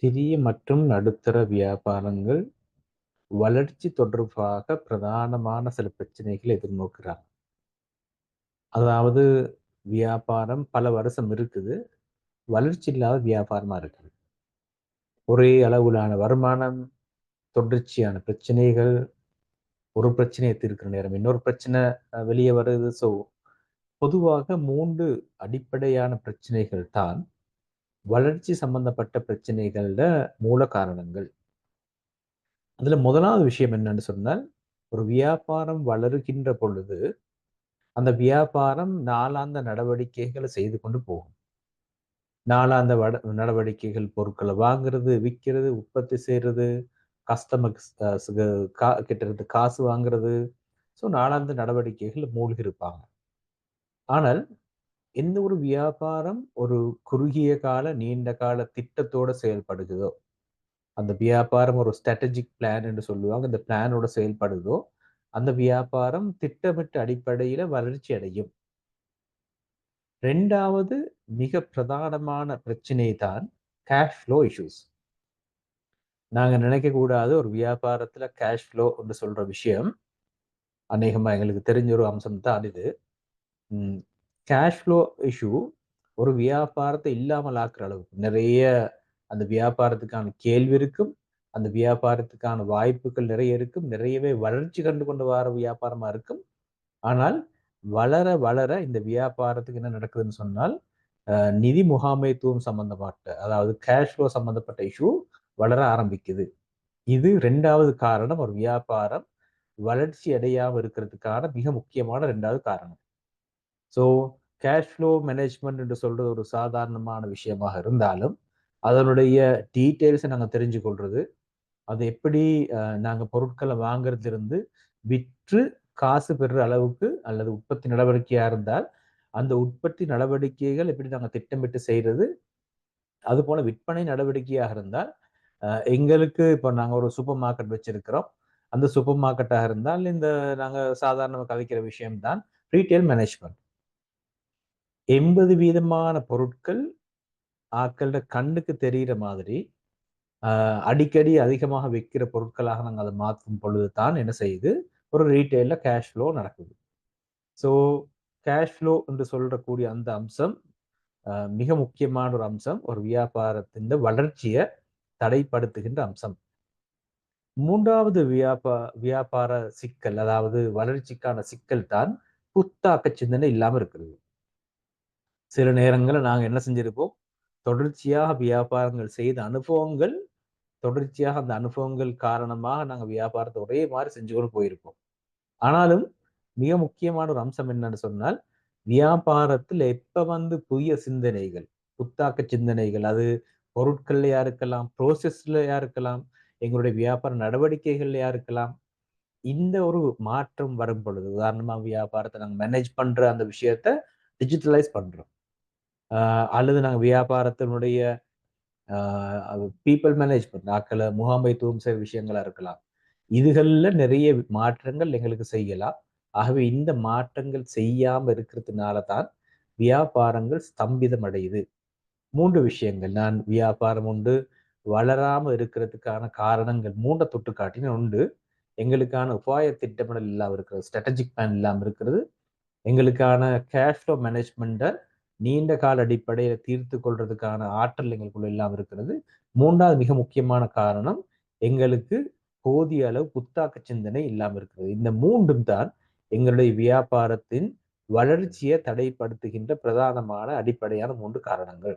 சிறிய மற்றும் நடுத்தர வியாபாரங்கள் வளர்ச்சி தொடர்பாக பிரதானமான சில பிரச்சனைகளை எதிர்நோக்குறாங்க. அதாவது வியாபாரம் பல வருஷம் இருக்குது. வளர்ச்சி இல்லாத வியாபாரமா இருக்குது. ஒரே அளவிலான வருமானம், தொடர்ச்சியான பிரச்சனைகள், ஒரு பிரச்சனையை தீர்க்கிற நேரம் இன்னொரு பிரச்சனை வெளியே வருது. பொதுவாக 3 அடிப்படையான பிரச்சனைகள் தான் வளர்ச்சி சம்பந்தப்பட்ட பிரச்சனைகள மூல காரணங்கள். அதுல முதலாவது விஷயம் என்னன்னு சொன்னால், ஒரு வியாபாரம் வளருகின்ற பொழுது, அந்த வியாபாரம் நாளாந்த நடவடிக்கைகள செய்து கொண்டு போகும். நாளாந்த நடவடிக்கைகள் பொருட்கள வாங்குறது, விக்கிறது, உற்பத்தி செய்றது, கஸ்டமர்ஸ் அ ஸ்க கா கிட்ட இருந்து காசு வாங்குறது. நாளாந்த நடவடிக்கைகள்ல மூழ்கி இருப்பாங்க. ஆனால், எந்த ஒரு வியாபாரம் ஒரு குறுகிய கால, நீண்ட கால திட்டத்தோட செயல்படுகிறதோ, அந்த வியாபாரம் ஒரு ஸ்ட்ராட்டஜிக் பிளான் என்று சொல்லுவாங்க. அந்த பிளானோட செயல்படுதோ, அந்த வியாபாரம் திட்டமிட்ட அடிப்படையில வளர்ச்சி அடையும். 2வது மிக பிரதானமான பிரச்சனை தான் கேஷ் ஃப்ளோ இஷ்யூஸ். நாங்க நினைக்கக்கூடாது ஒரு வியாபாரத்துல கேஷ் ஃப்ளோ என்று சொல்ற விஷயம், அநேகமா எங்களுக்கு தெரிஞ்ச ஒரு அம்சம் தான் இது. ம். கேஷ் ஃப்ளோ இஷ்யூ ஒரு வியாபாரத்த இல்லாமல் ஆக்குற அளவுக்கு நிறைய அந்த வியாபாரத்துக்கான கேள்வி இருக்கும். அந்த வியாபாரத்துக்கான வாய்ப்புகள் நிறைய இருக்கும். நிறையவே வளர்ச்சி கண்டு கொண்டு வர வியாபாரமா இருக்கும். ஆனால் வளர, வளர இந்த வியாபாரத்துக்கு என்ன நடக்குதுன்னு சொன்னால், அ நிதி முகாமைத்துவம் சம்பந்தப்பட்ட, அதாவது கேஷ் ஃப்ளோ சம்பந்தப்பட்ட இஷ்யூ வளர ஆரம்பிக்குது. இது 2வது காரணம் ஒரு வியாபாரம் வளர்ச்சி அடையாம இருக்கிறதுக்கான மிக முக்கியமான 2வது காரணம். ஸோ கேஷ் ஃப்ளோ மேனேஜ்மென்ட் என்று சொல்றது ஒரு சாதாரணமான விஷயமாக இருந்தாலும், அதனுடைய டீட்டெயில்ஸ நாங்க தெரிஞ்சு கொள்றது, அது எப்படி நாங்க பொருட்கள வாங்குறதிலிருந்து விற்று காசு பெறுற அளவுக்கு அல்லது உற்பத்தி நடவடிக்கையா இருந்தால், அந்த உற்பத்தி நடவடிக்கைகள் எப்படி நாங்க திட்டமிட்டு செய்றது, அதுபோல விற்பனை நடவடிக்கையாக இருந்தால், எங்களுக்கு இப்ப நாங்க ஒரு சூப்பர் மார்க்கெட் வச்சிருக்கிறோம். அந்த சூப்பர் மார்க்கெட்டாக இருந்தால், இந்த நாங்க சாதாரணமா கதைக்கிற விஷயம் தான் ரீட்டெயில் மேனேஜ்மென்ட். 80% பொருட்கள் ஆட்களோட கண்ணுக்கு தெரியிற மாதிரி, அ அடிக்கடி அதிகமாக விக்கிற பொருட்களாக நாங்க அத மாற்றும் பொழுது தான் என்ன செய்யுது, ஒரு ரீட்டெயில்ல கேஷ் ஃப்ளோ நடக்குது. ஸோ கேஷ் ஃப்ளோ என்று சொல்லக்கூடிய அந்த அம்சம் மிக முக்கியமான ஒரு அம்சம். ஒரு வியாபாரத்தின் வளர்ச்சிய தடைப்படுத்துகின்ற அம்சம். 3வது வியாபார சிக்கல், அதாவது வளர்ச்சிக்கான சிக்கல் தான் புத்தாக்க சிந்தனை இல்லாம இருக்கிறது. சில நேரங்கள்ல நாங்க என்ன செஞ்சிருப்போம், தொடர்ச்சியாக வியாபாரங்கள் செய்த அனுபவங்கள், தொடர்ச்சியாக அந்த அனுபவங்கள் காரணமாக நாங்க வியாபாரத்த ஒரே மாரி செஞ்சு கொண்டு போயிருப்போம். ஆனாலும் மிக முக்கியமான ஒரு அம்சம் என்னன்னு சொன்னால், வியாபாரத்தில் எப்ப புதிய சிந்தனைகள், புத்தாக்க சிந்தனைகள், அது பொருட்கள்லயா இருக்கலாம், ப்ரோசஸ்லயா இருக்கலாம், எங்களுடைய வியாபார நடவடிக்கைகள்லயா இருக்கலாம். இந்த ஒரு மாற்றம் வரும் பொழுது, உதாரணமா வியாபாரத்த நாங்க மேனேஜ் பண்ற அந்த விஷயத்த டிஜிட்டலைஸ் பண்றோம். அ அல்லது நாங்க வியாபாரத்தினுடைய அ பீப்பிள் மேனேஜ்மென்ட், ஆட்கள முகாமைத்துவம் செய்ற விஷயங்களா இருக்கலாம். இதுகள்ல நிறைய மாற்றங்கள் எங்களுக்கு செய்யலாம். ஆகவே இந்த மாற்றங்கள் செய்யாம இருக்கிறதுனால தான் வியாபாரங்கள் ஸ்தம்பிதம் அடையுது. 3 விஷயங்கள். நான் வியாபாரம் உண்டு, வளராம இருக்கிறதுக்கான காரணங்கள் 3 தொட்டு காட்டினேன். உண்டு, எங்களுக்கான உபாய திட்டமிடல் இல்லாம இருக்கிறது. ஸ்ட்ராட்டஜிக் பிளான் இல்லாம இருக்கிறது. எங்களுக்கான கேஷ் ஃப்ளோ மேனேஜ்மென்ட்ட நீண்ட கால அடிப்படையில தீர்த்துக் கொள்றதுக்கான ஆற்றல் எங்களுக்குள்ள இல்லாம இருக்கிறது. 3வது மிக முக்கியமான காரணம், எங்களுக்கு போதிய அளவு புத்தாக்க சிந்தனை இல்லாம இருக்கிறது. இந்த 3ம் தான் எங்களுடைய வியாபாரத்தின் வளர்ச்சிய தடைப்படுத்துகின்ற பிரதானமான அடிப்படையான 3 காரணங்கள்.